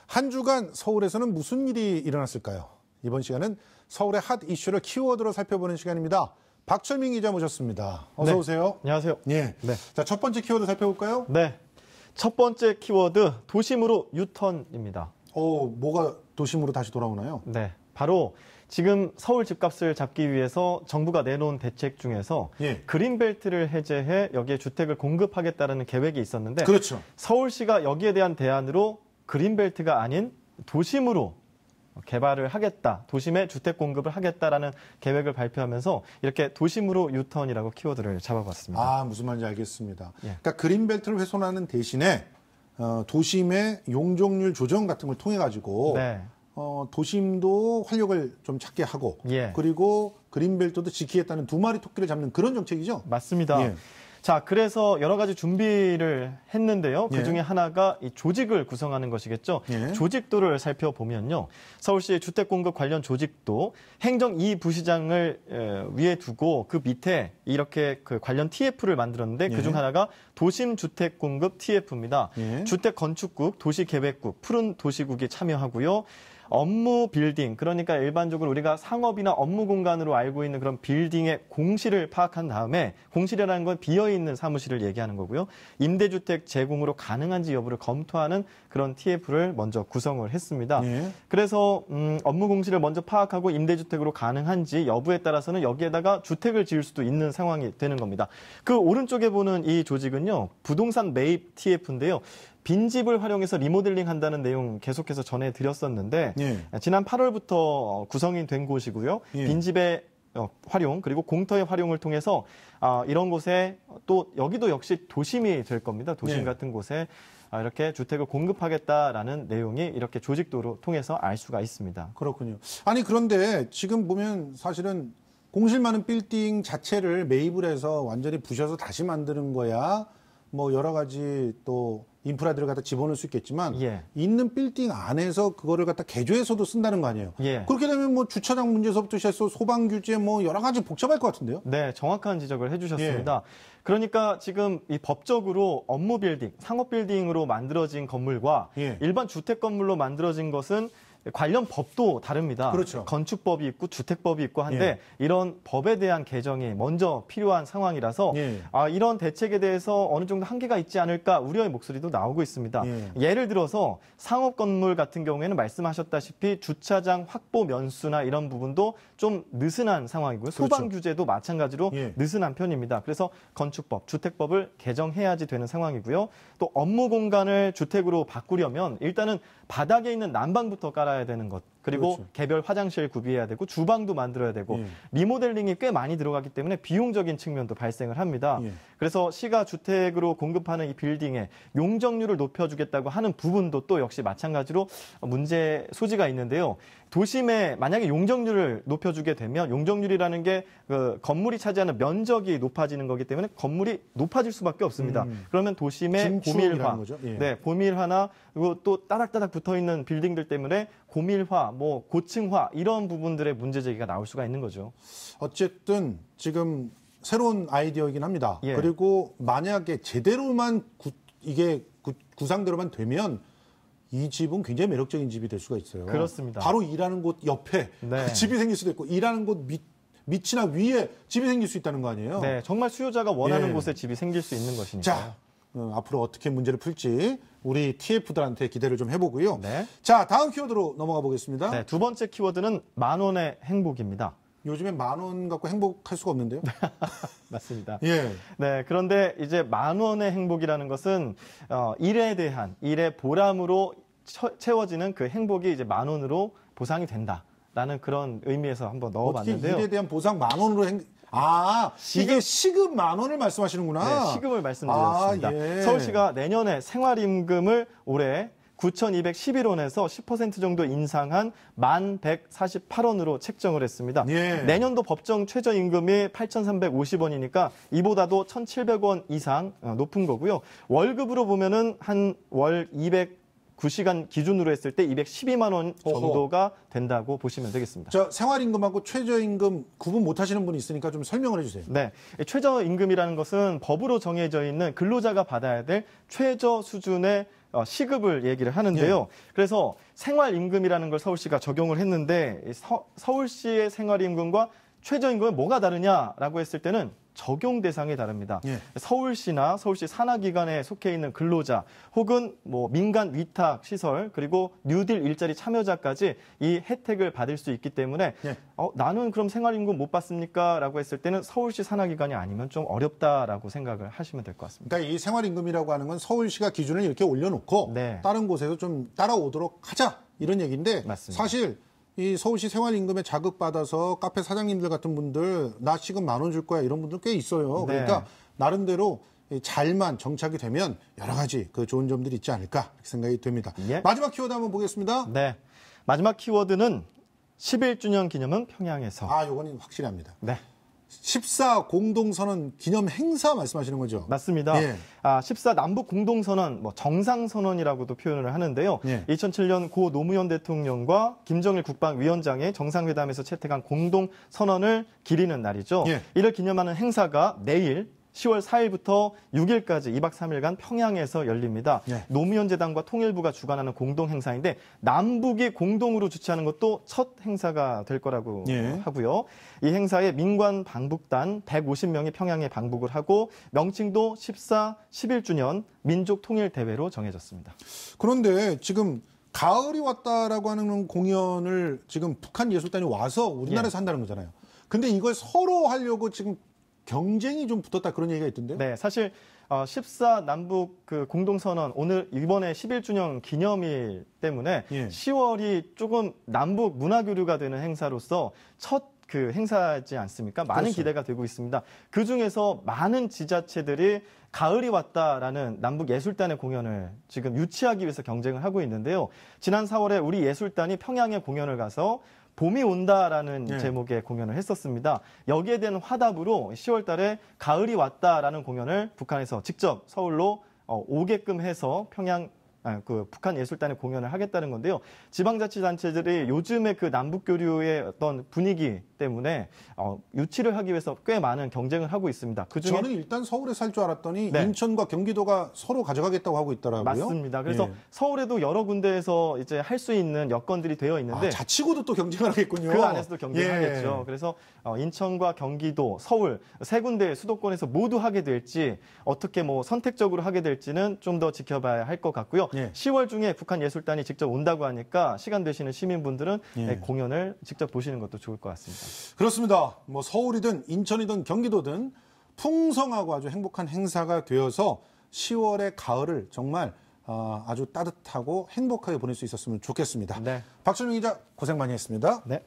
한 주간 서울에서는 무슨 일이 일어났을까요? 이번 시간은 서울의 핫 이슈를 키워드로 살펴보는 시간입니다. 박철민 기자 모셨습니다. 어서 오세요. 안녕하세요. 예. 네. 자, 첫 번째 키워드 살펴볼까요? 네. 첫 번째 키워드, 도심으로 유턴입니다. 뭐가 도심으로 다시 돌아오나요? 네. 바로 지금 서울 집값을 잡기 위해서 정부가 내놓은 대책 중에서 그린벨트를 해제해 여기에 주택을 공급하겠다는 계획이 있었는데 그렇죠. 서울시가 여기에 대한 대안으로 그린벨트가 아닌 도심으로 개발을 하겠다, 도심에 주택 공급을 하겠다라는 계획을 발표하면서 이렇게 도심으로 유턴이라고 키워드를 잡아봤습니다. 무슨 말인지 알겠습니다. 그러니까 그린벨트를 훼손하는 대신에 도심의 용적률 조정 같은 걸 통해 가지고 도심도 활력을 좀 찾게 하고 그리고 그린벨트도 지키겠다는 두 마리 토끼를 잡는 그런 정책이죠? 맞습니다. 자, 그래서 여러 가지 준비를 했는데요. 그중에 하나가 이 조직을 구성하는 것이겠죠. 조직도를 살펴보면요. 서울시의 주택공급 관련 조직도 행정 2부시장을 위에 두고 그 밑에 이렇게 그 관련 TF를 만들었는데 그중 하나가 도심주택공급 TF입니다. 주택건축국, 도시계획국, 푸른 도시국이 참여하고요. 업무 빌딩, 그러니까 일반적으로 우리가 상업이나 업무 공간으로 알고 있는 그런 빌딩의 공실을 파악한 다음에, 공실이라는 건 비어있는 사무실을 얘기하는 거고요. 임대주택 제공으로 가능한지 여부를 검토하는 그런 TF를 먼저 구성을 했습니다. 그래서 업무 공실을 먼저 파악하고 임대주택으로 가능한지 여부에 따라서는 여기에다가 주택을 지을 수도 있는 상황이 되는 겁니다. 그 오른쪽에 보는 이 조직은요, 부동산 매입 TF인데요. 빈집을 활용해서 리모델링 한다는 내용 계속해서 전해드렸었는데 지난 8월부터 구성이 된 곳이고요. 빈집의 활용 그리고 공터의 활용을 통해서 이런 곳에 또 여기도 역시 도심이 될 겁니다. 도심 같은 곳에 이렇게 주택을 공급하겠다라는 내용이 이렇게 조직도로 통해서 알 수가 있습니다. 그렇군요. 아니 그런데 지금 보면 사실은 공실 많은 빌딩 자체를 매입을 해서 완전히 부셔서 다시 만드는 거야. 뭐 여러 가지 또 인프라들을 갖다 집어넣을 수 있겠지만 있는 빌딩 안에서 그거를 갖다 개조해서도 쓴다는 거 아니에요. 그렇게 되면 뭐 주차장 문제서부터 시작해서 소방 규제 뭐 여러 가지 복잡할 것 같은데요. 네, 정확한 지적을 해주셨습니다. 그러니까 지금 이 법적으로 업무 빌딩, 상업 빌딩으로 만들어진 건물과 일반 주택 건물로 만들어진 것은 관련 법도 다릅니다. 그렇죠. 건축법이 있고 주택법이 있고 한데 이런 법에 대한 개정이 먼저 필요한 상황이라서 이런 대책에 대해서 어느 정도 한계가 있지 않을까 우려의 목소리도 나오고 있습니다. 예를 들어서 상업 건물 같은 경우에는 말씀하셨다시피 주차장 확보 면수나 이런 부분도 좀 느슨한 상황이고요. 소방 규제도 마찬가지로 느슨한 편입니다. 그래서 건축법, 주택법을 개정해야지 되는 상황이고요. 또 업무 공간을 주택으로 바꾸려면 일단은 바닥에 있는 난방부터 깔아야 되는 것. 그리고 개별 화장실 구비해야 되고 주방도 만들어야 되고 리모델링이 꽤 많이 들어가기 때문에 비용적인 측면도 발생을 합니다. 그래서 시가 주택으로 공급하는 이 빌딩에 용적률을 높여주겠다고 하는 부분도 또 역시 마찬가지로 문제 소지가 있는데요. 도심에 만약에 용적률을 높여주게 되면 용적률이라는 게 그 건물이 차지하는 면적이 높아지는 거기 때문에 건물이 높아질 수밖에 없습니다. 그러면 도심의 고밀화, 고밀화나 그리고 또 따닥따닥 붙어있는 빌딩들 때문에 고밀화, 뭐 고층화 이런 부분들의 문제 제기가 나올 수가 있는 거죠. 어쨌든 지금 새로운 아이디어이긴 합니다. 그리고 만약에 제대로만 이게 구상대로만 되면 이 집은 굉장히 매력적인 집이 될 수가 있어요. 그렇습니다. 바로 일하는 곳 옆에 집이 생길 수도 있고 일하는 곳 밑이나 위에 집이 생길 수 있다는 거 아니에요? 네, 정말 수요자가 원하는 곳에 집이 생길 수 있는 것이니까요. 자, 앞으로 어떻게 문제를 풀지 우리 TF들한테 기대를 좀 해보고요. 자, 다음 키워드로 넘어가 보겠습니다. 네, 두 번째 키워드는 10,000원의 행복입니다. 요즘엔 10,000원 갖고 행복할 수가 없는데요? 맞습니다. 네, 그런데 이제 10,000원의 행복이라는 것은 일에 대한 일의 보람으로 채워지는 그 행복이 이제 10,000원으로 보상이 된다라는 그런 의미에서 한번 넣어봤는데요. 어떻게 일에 대한 보상 10,000원으로 이게 시급 10,000원을 말씀하시는구나. 네, 시급을 말씀드렸습니다. 서울시가 내년에 생활임금을 올해 9,211원에서 10% 정도 인상한 1,148원으로 책정을 했습니다. 내년도 법정 최저임금이 8,350원이니까 이보다도 1,700원 이상 높은 거고요. 월급으로 보면은 한 월 9시간 기준으로 했을 때 212만 원 정도가 된다고 보시면 되겠습니다. 저 생활임금하고 최저임금 구분 못하시는 분이 있으니까 좀 설명을 해주세요. 네, 최저임금이라는 것은 법으로 정해져 있는 근로자가 받아야 될 최저 수준의 시급을 얘기를 하는데요. 예. 그래서 생활임금이라는 걸 서울시가 적용을 했는데 서울시의 생활임금과 최저임금은 뭐가 다르냐라고 했을 때는 적용 대상이 다릅니다. 예. 서울시나 서울시 산하기관에 속해 있는 근로자 혹은 뭐 민간 위탁 시설 그리고 뉴딜 일자리 참여자까지 이 혜택을 받을 수 있기 때문에 예. 나는 그럼 생활임금 못 받습니까? 라고 했을 때는 서울시 산하기관이 아니면 좀 어렵다라고 생각을 하시면 될 것 같습니다. 그러니까 이 생활임금이라고 하는 건 서울시가 기준을 이렇게 올려놓고 네. 다른 곳에서 좀 따라오도록 하자 이런 얘기인데 맞습니다. 사실 이 서울시 생활임금에 자극받아서 카페 사장님들 같은 분들 나 시급 10,000원 줄 거야 이런 분들 꽤 있어요. 네. 그러니까 나름대로 잘만 정착이 되면 여러 가지 그 좋은 점들이 있지 않을까 생각이 됩니다. 예. 마지막 키워드 한번 보겠습니다. 네, 마지막 키워드는 11주년 기념은 평양에서. 요거는 확실합니다. 네. 14 공동선언 기념 행사 말씀하시는 거죠? 맞습니다. 예. 14 남북 공동선언, 정상선언이라고도 표현을 하는데요. 예. 2007년 고 노무현 대통령과 김정일 국방위원장의 정상회담에서 채택한 공동선언을 기리는 날이죠. 예. 이를 기념하는 행사가 내일 10월 4일부터 6일까지 2박 3일간 평양에서 열립니다. 예. 노무현 재단과 통일부가 주관하는 공동 행사인데 남북이 공동으로 주최하는 것도 첫 행사가 될 거라고 예. 하고요. 이 행사에 민관 방북단 150명이 평양에 방북을 하고 명칭도 14, 11주년 민족통일대회로 정해졌습니다. 그런데 지금 가을이 왔다라고 하는 공연을 지금 북한 예술단이 와서 우리나라에서 한다는 거잖아요. 근데 이걸 서로 하려고 지금 경쟁이 좀 붙었다 그런 얘기가 있던데요? 네, 사실 14 남북 그 공동선언 이번에 11주년 기념일 때문에 예. 10월이 조금 남북 문화교류가 되는 행사로서 첫 그 행사지 않습니까? 많은 그렇죠. 기대가 되고 있습니다. 그 중에서 많은 지자체들이 가을이 왔다라는 남북 예술단의 공연을 지금 유치하기 위해서 경쟁을 하고 있는데요. 지난 4월에 우리 예술단이 평양에 공연을 가서 봄이 온다라는 네. 제목의 공연을 했었습니다. 여기에 대한 화답으로 10월 달에 가을이 왔다라는 공연을 북한에서 직접 서울로 오게끔 해서 북한 예술단의 공연을 하겠다는 건데요. 지방자치단체들이 요즘에 그 남북교류의 어떤 분위기 때문에 유치를 하기 위해서 꽤 많은 경쟁을 하고 있습니다. 그중에 저는 일단 서울에 살 줄 알았더니 네. 인천과 경기도가 서로 가져가겠다고 하고 있더라고요. 맞습니다. 그래서 예. 서울에도 여러 군데에서 이제 할 수 있는 여건들이 되어 있는데 자치구도 또 경쟁을 하겠군요. 그 안에서도 경쟁을 예. 하겠죠. 그래서 인천과 경기도, 서울 세 군데 수도권에서 모두 하게 될지 어떻게 선택적으로 하게 될지는 좀 더 지켜봐야 할 것 같고요. 예. 10월 중에 북한 예술단이 직접 온다고 하니까 시간 되시는 시민분들은 예. 공연을 직접 보시는 것도 좋을 것 같습니다. 그렇습니다. 서울이든 인천이든 경기도든 풍성하고 아주 행복한 행사가 되어서 10월의 가을을 정말 아주 따뜻하고 행복하게 보낼 수 있었으면 좋겠습니다. 네. 박준영 기자 고생 많이 했습니다. 네.